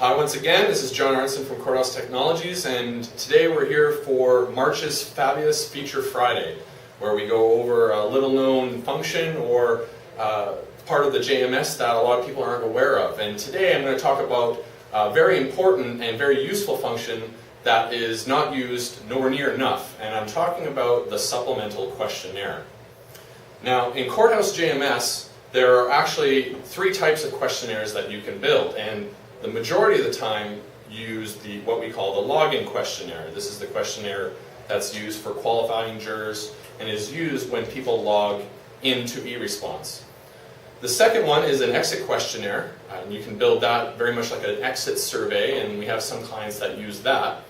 Hi once again, this is John Arntsen from Courthouse Technologies, and today we're here for March's fabulous Feature Friday, where we go over a little known function or part of the JMS that a lot of people aren't aware of. And today I'm going to talk about a very important and very useful function that is not used nowhere near enough, and I'm talking about the Supplemental Questionnaire. Now, in Courthouse JMS, there are actually three types of questionnaires that you can build, and the majority of the time use what we call the login questionnaire. This is the questionnaire that's used for qualifying jurors and is used when people log into eResponse. The second one is an exit questionnaire, and you can build that very much like an exit survey, and we have some clients that use that.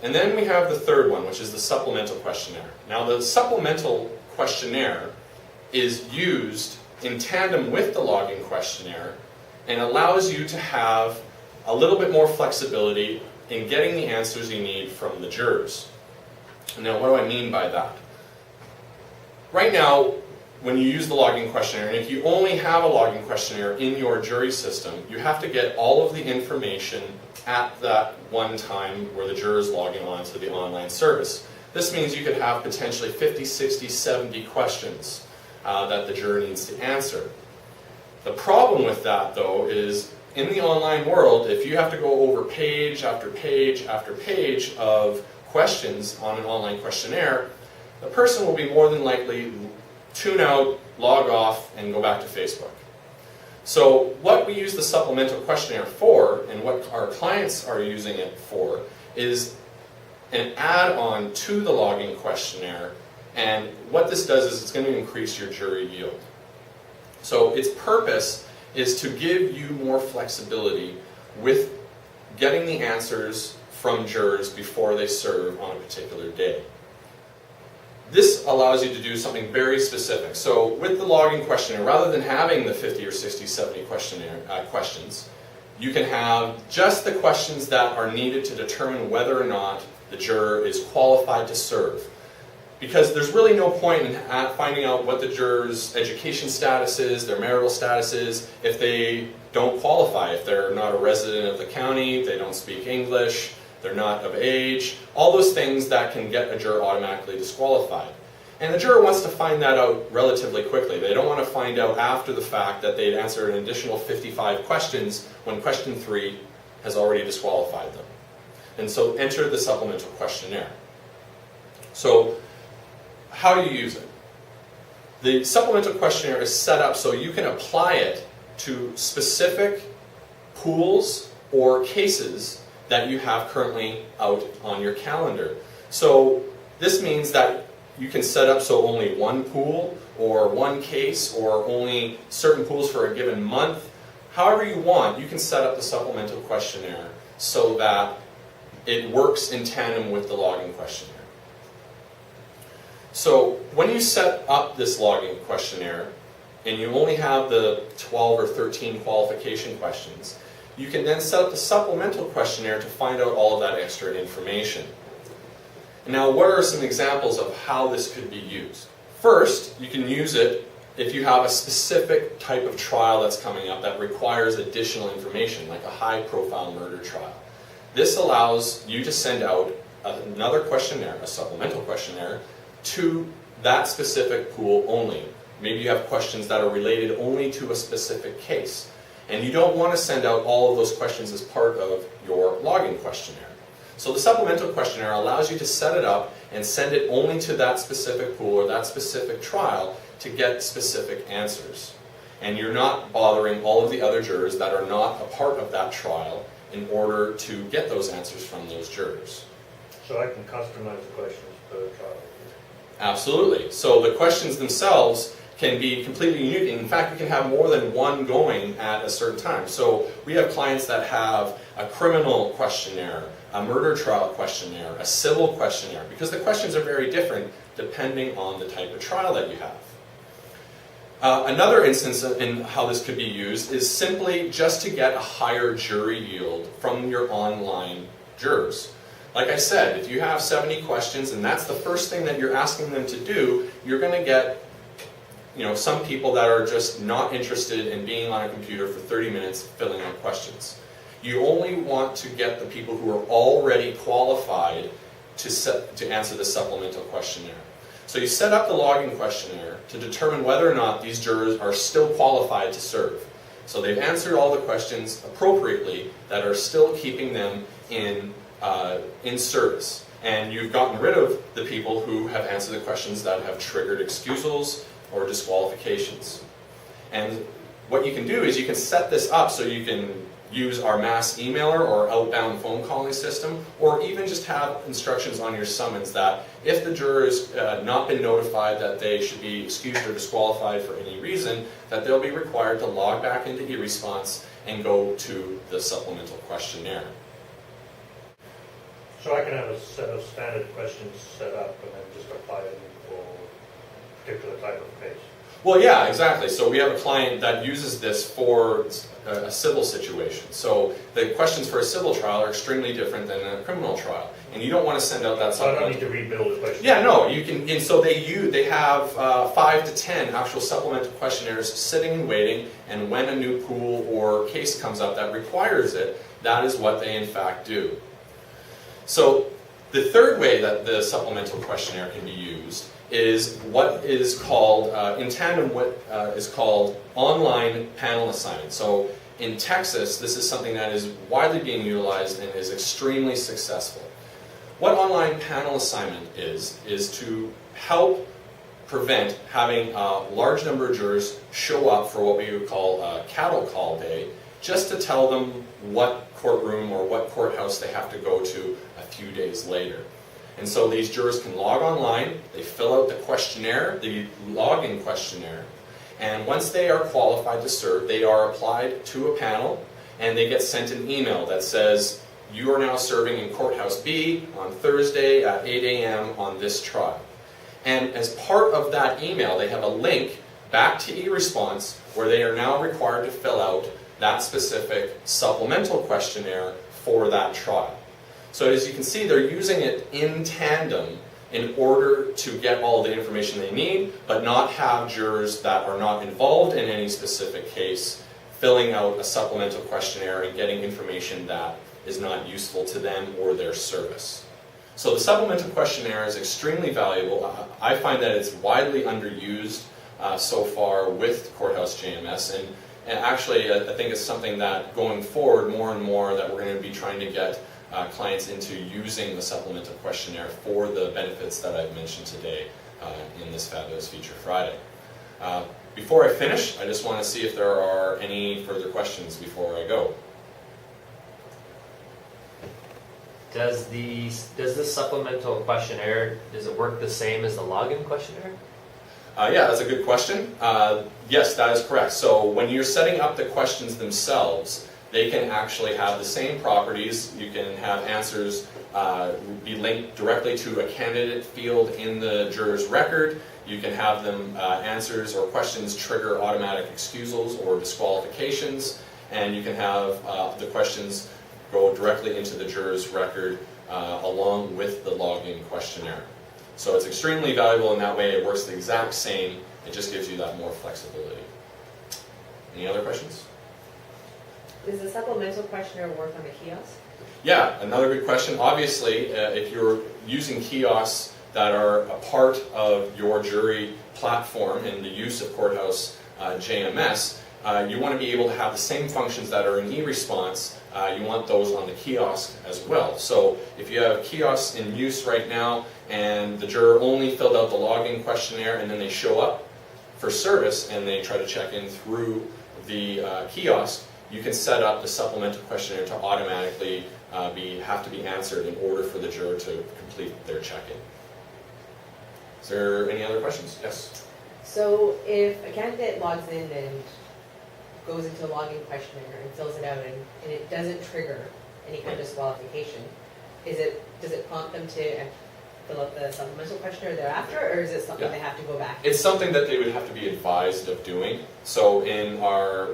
And then we have the third one, which is the supplemental questionnaire. Now, the supplemental questionnaire is used in tandem with the login questionnaire and allows you to have a little bit more flexibility in getting the answers you need from the jurors. Now, what do I mean by that? Right now, when you use the login questionnaire, and if you only have a login questionnaire in your jury system, you have to get all of the information at that one time where the jurors logging on to the online service. This means you could have potentially 50, 60, 70 questions that the juror needs to answer. The problem with that, though, is in the online world, if you have to go over page after page after page of questions on an online questionnaire, the person will be more than likely tune out, log off, and go back to Facebook. So what we use the supplemental questionnaire for, and what our clients are using it for, is an add-on to the login questionnaire, and what this does is it's going to increase your jury yield. So its purpose is to give you more flexibility with getting the answers from jurors before they serve on a particular day. This allows you to do something very specific. So with the login questionnaire, rather than having the 50 or 60, 70 questions, you can have just the questions that are needed to determine whether or not the juror is qualified to serve. Because there's really no point in finding out what the juror's education status is, their marital status is, if they don't qualify, if they're not a resident of the county, they don't speak English, they're not of age, all those things that can get a juror automatically disqualified. And the juror wants to find that out relatively quickly. They don't want to find out after the fact that they'd answered an additional 55 questions when question 3 has already disqualified them. And so enter the supplemental questionnaire. So how do you use it? The supplemental questionnaire is set up so you can apply it to specific pools or cases that you have currently out on your calendar. So this means that you can set up so only one pool or one case or only certain pools for a given month. However you want, you can set up the supplemental questionnaire so that it works in tandem with the login questionnaire. So when you set up this login questionnaire and you only have the 12 or 13 qualification questions, you can then set up the supplemental questionnaire to find out all of that extra information. Now, what are some examples of how this could be used? First, you can use it if you have a specific type of trial that's coming up that requires additional information, like a high-profile murder trial. This allows you to send out another questionnaire, a supplemental questionnaire, to that specific pool only. Maybe you have questions that are related only to a specific case, and you don't want to send out all of those questions as part of your login questionnaire. So the supplemental questionnaire allows you to set it up and send it only to that specific pool or that specific trial to get specific answers. And you're not bothering all of the other jurors that are not a part of that trial in order to get those answers from those jurors. So I can customize the questions per trial? Absolutely. So the questions themselves can be completely unique. In fact, you can have more than one going at a certain time. So we have clients that have a criminal questionnaire, a murder trial questionnaire, a civil questionnaire, because the questions are very different depending on the type of trial that you have. Another instance in how this could be used is simply just to get a higher jury yield from your online jurors. Like I said, if you have 70 questions and that's the first thing that you're asking them to do, you're going to get some people that are just not interested in being on a computer for 30 minutes filling out questions. You only want to get the people who are already qualified to answer the supplemental questionnaire. So you set up the logging questionnaire to determine whether or not these jurors are still qualified to serve. So they've answered all the questions appropriately that are still keeping them in service. And you've gotten rid of the people who have answered the questions that have triggered excusals or disqualifications. And what you can do is you can set this up so you can use our mass emailer or outbound phone calling system, or even just have instructions on your summons that if the juror has not been notified that they should be excused or disqualified for any reason, that they'll be required to log back into eResponse and go to the supplemental questionnaire. So I can have a set of standard questions set up and then just apply them for a particular type of case. Well, yeah, exactly. So we have a client that uses this for a civil situation. So the questions for a civil trial are extremely different than a criminal trial, and you don't want to send out that. So I don't need to rebuild the question. Yeah, no, you can. And so they have 5 to 10 actual supplemental questionnaires sitting and waiting. And when a new pool or case comes up that requires it, that is what they in fact do. So the third way that the supplemental questionnaire can be used is what is called, in tandem, what is called online panel assignment. So in Texas, this is something that is widely being utilized and is extremely successful. What online panel assignment is to help prevent having a large number of jurors show up for what we would call a cattle call day, just to tell them what courtroom or what courthouse they have to go to a few days later. And so these jurors can log online, they fill out the questionnaire, the login questionnaire, and once they are qualified to serve, they are applied to a panel, and they get sent an email that says, you are now serving in Courthouse B on Thursday at 8 a.m. on this trial. And as part of that email, they have a link back to eResponse where they are now required to fill out that specific supplemental questionnaire for that trial. So as you can see, they're using it in tandem in order to get all the information they need, but not have jurors that are not involved in any specific case filling out a supplemental questionnaire and getting information that is not useful to them or their service. So the supplemental questionnaire is extremely valuable. I find that it's widely underused so far with Courthouse JMS, and actually I think it's something that going forward more and more that we're going to be trying to get clients into using the supplemental questionnaire for the benefits that I've mentioned today in this Fabulous Feature Friday. Before I finish, I just want to see if there are any further questions before I go. Does this supplemental questionnaire, does it work the same as the login questionnaire? Yeah, that's a good question. Yes, that is correct. So when you're setting up the questions themselves, they can actually have the same properties. You can have answers be linked directly to a candidate field in the juror's record. You can have them answers or questions trigger automatic excusals or disqualifications, and you can have the questions go directly into the juror's record along with the login questionnaire. So it's extremely valuable in that way. It works the exact same. It just gives you that more flexibility. Any other questions? Does the supplemental questionnaire work on the kiosk? Yeah, another good question. Obviously, if you're using kiosks that are a part of your jury platform and the use of Courthouse JMS, you want to be able to have the same functions that are in eResponse. You want those on the kiosk as well. So if you have kiosks in use right now and the juror only filled out the login questionnaire and then they show up for service and they try to check in through the kiosk, you can set up the supplemental questionnaire to automatically have to be answered in order for the juror to complete their check-in. Is there any other questions? Yes? So if a candidate logs in and goes into a login questionnaire and fills it out and it doesn't trigger any kind of disqualification, does it prompt them to fill out the supplemental questionnaire thereafter, or is it something they have to go back to? It's something that they would have to be advised of doing. So in our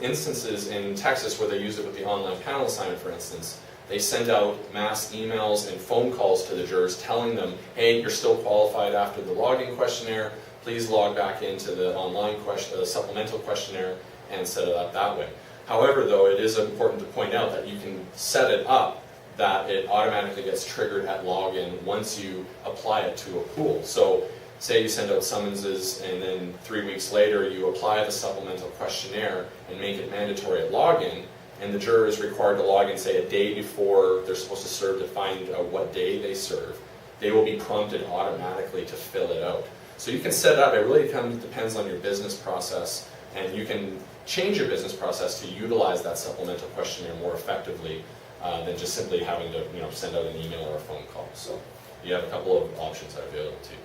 instances in Texas where they use it with the online panel assignment, for instance, they send out mass emails and phone calls to the jurors telling them, hey, you're still qualified after the login questionnaire, please log back into the online supplemental questionnaire and set it up that way. However, though, it is important to point out that you can set it up that it automatically gets triggered at login once you apply it to a pool. So say you send out summonses and then 3 weeks later you apply the supplemental questionnaire and make it mandatory at login, and the juror is required to log in, say, a day before they're supposed to serve to find out what day they serve, they will be prompted automatically to fill it out. So you can set it up. It really depends on your business process, and you can change your business process to utilize that supplemental questionnaire more effectively than just simply having to send out an email or a phone call. So you have a couple of options that are available to you.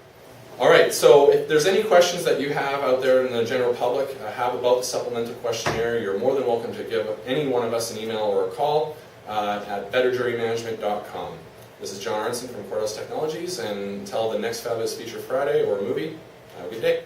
All right, so if there's any questions that you have out there in the general public have about the supplemental questionnaire, you're more than welcome to give any one of us an email or a call at betterjurymanagement.com. This is John Arntsen from Courthouse Technologies, and until the next Fabulous Feature Friday or movie, have a good day.